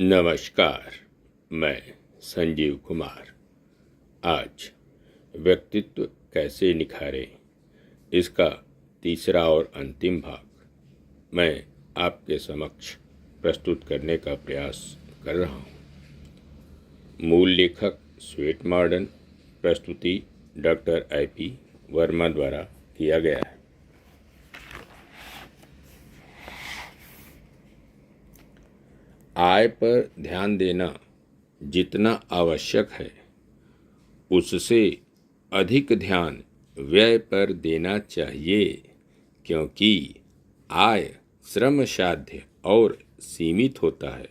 नमस्कार। मैं संजीव कुमार। आज व्यक्तित्व कैसे निखारें, इसका तीसरा और अंतिम भाग मैं आपके समक्ष प्रस्तुत करने का प्रयास कर रहा हूँ। मूल लेखक स्वेट मॉडर्न, प्रस्तुति डॉक्टर IP वर्मा द्वारा किया गया है। आय पर ध्यान देना जितना आवश्यक है, उससे अधिक ध्यान व्यय पर देना चाहिए, क्योंकि आय श्रम साध्य और सीमित होता है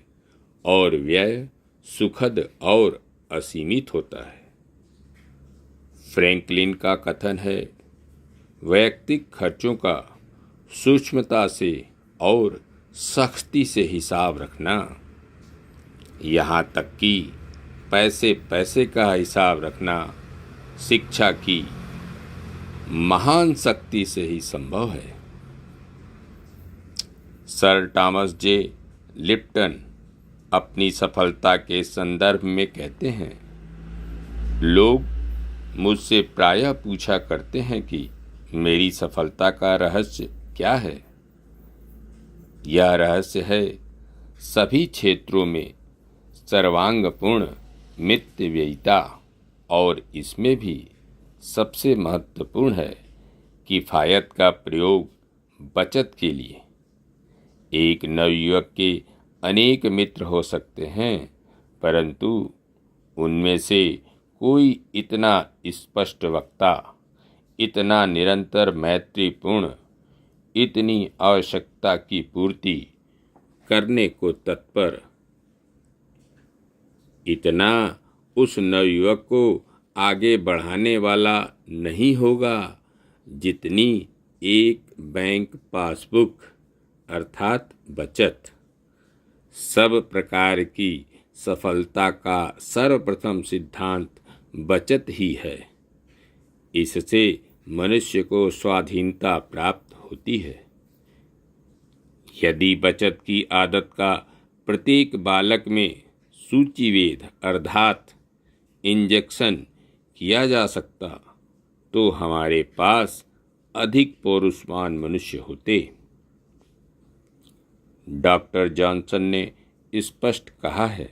और व्यय सुखद और असीमित होता है। फ्रैंकलिन का कथन है, वैयक्तिक खर्चों का सूक्ष्मता से और सख्ती से हिसाब रखना, यहाँ तक कि पैसे पैसे का हिसाब रखना शिक्षा की महान शक्ति से ही संभव है। सर थॉमस जे लिप्टन अपनी सफलता के संदर्भ में कहते हैं, लोग मुझसे प्रायः पूछा करते हैं कि मेरी सफलता का रहस्य क्या है। यह रहस्य है सभी क्षेत्रों में सर्वांगपूर्ण मितव्ययिता, और इसमें भी सबसे महत्वपूर्ण है किफायत का प्रयोग बचत के लिए। एक नवयुवक के अनेक मित्र हो सकते हैं, परंतु उनमें से कोई इतना स्पष्ट वक्ता, इतना निरंतर मैत्रीपूर्ण, इतनी आवश्यकता की पूर्ति करने को तत्पर, इतना उस नवयुवक को आगे बढ़ाने वाला नहीं होगा जितनी एक बैंक पासबुक अर्थात बचत। सब प्रकार की सफलता का सर्वप्रथम सिद्धांत बचत ही है। इससे मनुष्य को स्वाधीनता प्राप्त होती है। यदि बचत की आदत का प्रत्येक बालक में सूचीवेद अर्थात इंजेक्शन किया जा सकता, तो हमारे पास अधिक पौरुषवान मनुष्य होते। डॉक्टर जॉनसन ने स्पष्ट कहा है,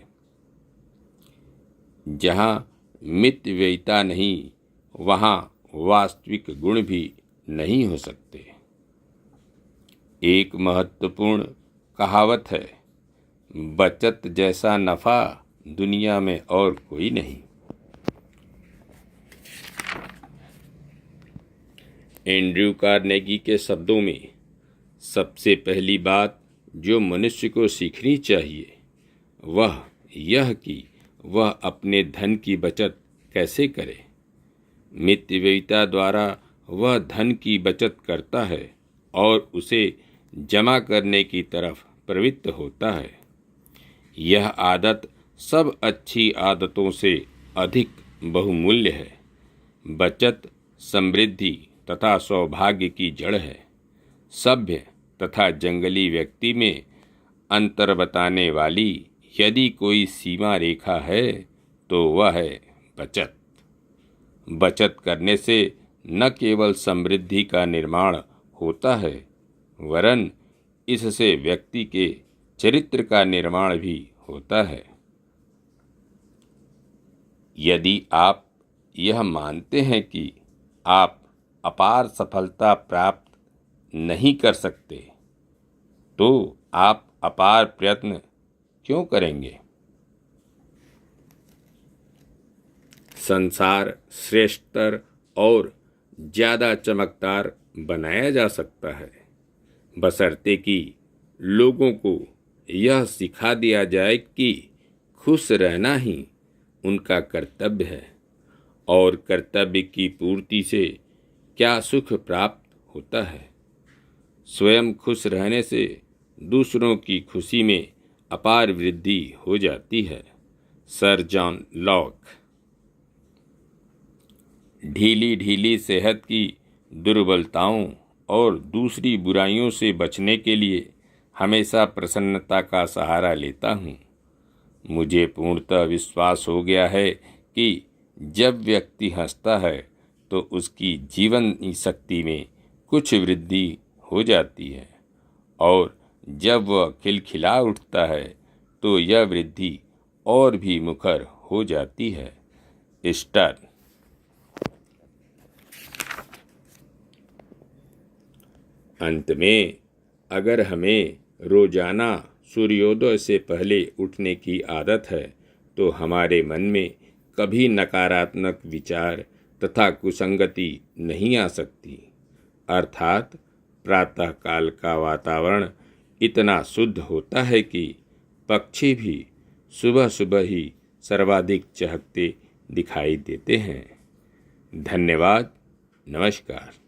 जहाँ मितव्ययिता नहीं, वहाँ वास्तविक गुण भी नहीं हो सकते। एक महत्वपूर्ण कहावत है, बचत जैसा नफा दुनिया में और कोई नहीं। एंड्रयू कार्नेगी के शब्दों में, सबसे पहली बात जो मनुष्य को सीखनी चाहिए वह यह कि वह अपने धन की बचत कैसे करे। मितव्ययिता द्वारा वह धन की बचत करता है और उसे जमा करने की तरफ प्रवृत्त होता है। यह आदत सब अच्छी आदतों से अधिक बहुमूल्य है। बचत समृद्धि तथा सौभाग्य की जड़ है। सभ्य तथा जंगली व्यक्ति में अंतर बताने वाली यदि कोई सीमा रेखा है तो वह है बचत। बचत करने से न केवल समृद्धि का निर्माण होता है, वरन इससे व्यक्ति के चरित्र का निर्माण भी होता है। यदि आप यह मानते हैं कि आप अपार सफलता प्राप्त नहीं कर सकते, तो आप अपार प्रयत्न क्यों करेंगे। संसार श्रेष्ठतर और ज़्यादा चमकदार बनाया जा सकता है, बशर्ते कि लोगों को यह सिखा दिया जाए कि खुश रहना ही उनका कर्तव्य है और कर्तव्य की पूर्ति से क्या सुख प्राप्त होता है। स्वयं खुश रहने से दूसरों की खुशी में अपार वृद्धि हो जाती है। Sir John Locke. ढीली ढीली सेहत की दुर्बलताओं और दूसरी बुराइयों से बचने के लिए हमेशा प्रसन्नता का सहारा लेता हूँ। मुझे पूर्णतः विश्वास हो गया है कि जब व्यक्ति हंसता है तो उसकी जीवन शक्ति में कुछ वृद्धि हो जाती है और जब वह खिलखिला उठता है तो यह वृद्धि और भी मुखर हो जाती है। स्टार। अंत में, अगर हमें रोजाना सूर्योदय से पहले उठने की आदत है तो हमारे मन में कभी नकारात्मक विचार तथा कुसंगति नहीं आ सकती। अर्थात प्रातःकाल का वातावरण इतना शुद्ध होता है कि पक्षी भी सुबह सुबह ही सर्वाधिक चहकते दिखाई देते हैं। धन्यवाद। नमस्कार।